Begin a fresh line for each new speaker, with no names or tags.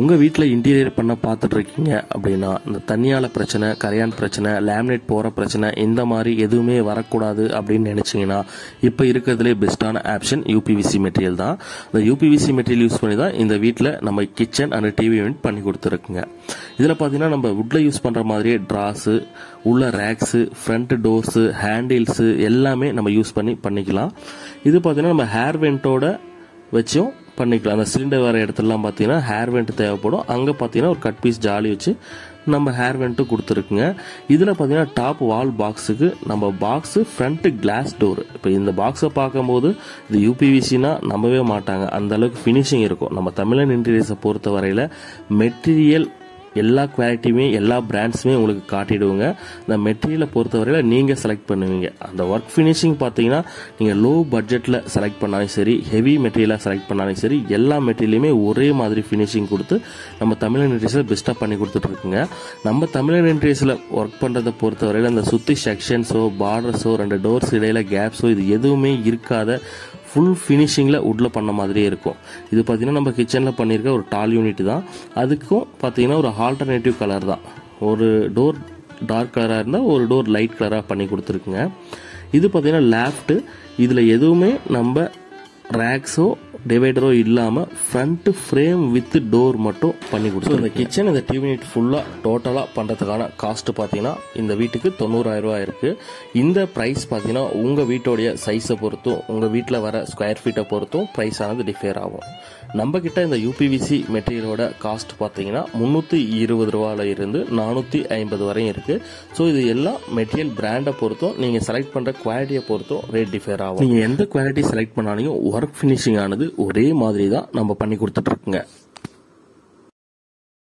உங்கள் வீட்டில் இன்டீரியர் பண்ண பார்த்துட்டு இருக்கீங்க அப்படின்னா இந்த தண்ணியால் பிரச்சனை, கரையான் பிரச்சனை, லேமினேட் போகிற பிரச்சனை இந்த மாதிரி எதுவுமே வரக்கூடாது அப்படின்னு நினச்சிங்கன்னா இப்போ இருக்கிறதுலே பெஸ்ட்டான ஆப்ஷன் யூபிவிசி மெட்டீரியல் தான். இந்த யூபிவிசி மெட்டீரியல் யூஸ் பண்ணி தான் இந்த வீட்டில் நம்ம கிச்சன் அண்ட் டிவி யூனிட் பண்ணி கொடுத்துருக்குங்க. இதில் பார்த்தீங்கன்னா நம்ம வுட்டில் யூஸ் பண்ணுற மாதிரியே ட்ராஸு, உள்ள ரேக்ஸு, ஃப்ரண்ட் டோர்ஸு, ஹேண்டில்ஸு எல்லாமே நம்ம யூஸ் பண்ணிக்கலாம். இது பார்த்தீங்கன்னா நம்ம ஹேர் வெண்ட்டோட வச்சும் பண்ணிக்கலாம். அந்த சிலிண்டர் வர இடத்துலலாம் பார்த்தீங்கன்னா ஹேர் வெண்ட் தேவைப்படும். அங்கே பார்த்தீங்கன்னா ஒரு கட் பீஸ் ஜாலி வச்சு நம்ம ஹேர் வெண்ட்டு கொடுத்துருக்குங்க. இதில் பார்த்தீங்கன்னா டாப் வால் பாக்ஸுக்கு நம்ம பாக்ஸு ஃப்ரண்ட் கிளாஸ் டோர். இப்போ இந்த பாக்ஸை பார்க்கும்போது இது யூபிவிசினா நம்பவே மாட்டாங்க, அந்த அளவுக்கு ஃபினிஷிங் இருக்கும். நம்ம தமிழன் இன்டீரியர்ஸை பொறுத்த வரையில் மெட்டீரியல் எல்லா குவாலிட்டியுமே எல்லா பிராண்ட்ஸுமே உங்களுக்கு காட்டிடுவோங்க. இந்த மெட்டீரியலை பொறுத்தவரையில் நீங்கள் செலக்ட் பண்ணுவீங்க. அந்த ஒர்க் ஃபினிஷிங் பார்த்தீங்கன்னா நீங்கள் லோ பட்ஜெட்டில் செலக்ட் பண்ணாலும் சரி, ஹெவி மெட்டீரியலாக செலக்ட் பண்ணாலும் சரி, எல்லா மெட்டீரியலுமே ஒரே மாதிரி ஃபினிஷிங் கொடுத்து நம்ம தமிழன் இன்டீரியர்ஸில் பெஸ்ட்டாக பண்ணி கொடுத்துட்ருக்குங்க. நம்ம தமிழன் இன்டீரியர்ஸில் ஒர்க் பண்ணுறதை பொறுத்தவரையில் அந்த சுற்றி செக்ஷன்ஸோ, பார்டர்ஸோ, 2 டோர்ஸ் இடையில கேப்ஸோ இது எதுவுமே இருக்காத ஃபுல் ஃபினிஷிங்கில் உட்டில் பண்ண மாதிரியே இருக்கும். இது பார்த்தீங்கன்னா நம்ம கிச்சனில் பண்ணியிருக்க ஒரு டால் யூனிட் தான். அதுக்கும் பார்த்தீங்கன்னா ஒரு ஆல்டர்னேட்டிவ் கலர் தான். ஒரு டோர் டார்க் கலராக இருந்தால் ஒரு டோர் லைட் கலராக பண்ணி கொடுத்துருக்குங்க. இது பார்த்தீங்கன்னா லேஃப்ட்டு. இதில் எதுவுமே நம்ம ரேக்ஸோ டிவைடரோ இல்லாமல் ஃப்ரண்ட் ஃப்ரேம் வித் டோர் மட்டும் பண்ணி கொடுத்தோம். இந்த கிச்சன் இந்த டிவி யூனிட் ஃபுல்லாக டோட்டலாக பண்ணுறதுக்கான காஸ்ட்டு பார்த்தீங்கன்னா இந்த வீட்டுக்கு 90,000 ரூபா இருக்குது. இந்த ப்ரைஸ் பார்த்தீங்கன்னா உங்கள் வீட்டோடைய சைஸை பொறுத்தும் உங்கள் வீட்டில் வர ஸ்கொயர் ஃபீட்டை பொறுத்தும் ப்ரைஸ் ஆனது டிஃபேர் ஆகும். நம்மக்கிட்ட இந்த யூபிவிசி மெட்டீரியலோட காஸ்ட் பார்த்தீங்கன்னா 320 ரூபாயில் இருந்து 450 வரையும் இருக்குது. ஸோ இது எல்லாம் மெட்டீரியல் பிராண்டை பொறுத்தும் நீங்கள் செலக்ட் பண்ணுற குவாலிட்டியை பொறுத்தும் ரேட் டிஃபேர் ஆகும். நீங்கள் எந்த குவாலிட்டி செலக்ட் பண்ணாலையும் ஒர்க் ஃபினிஷிங் ஆனது ஒரே மாதிரி தான் நம்ம பண்ணி கொடுத்துட்ருக்குங்க.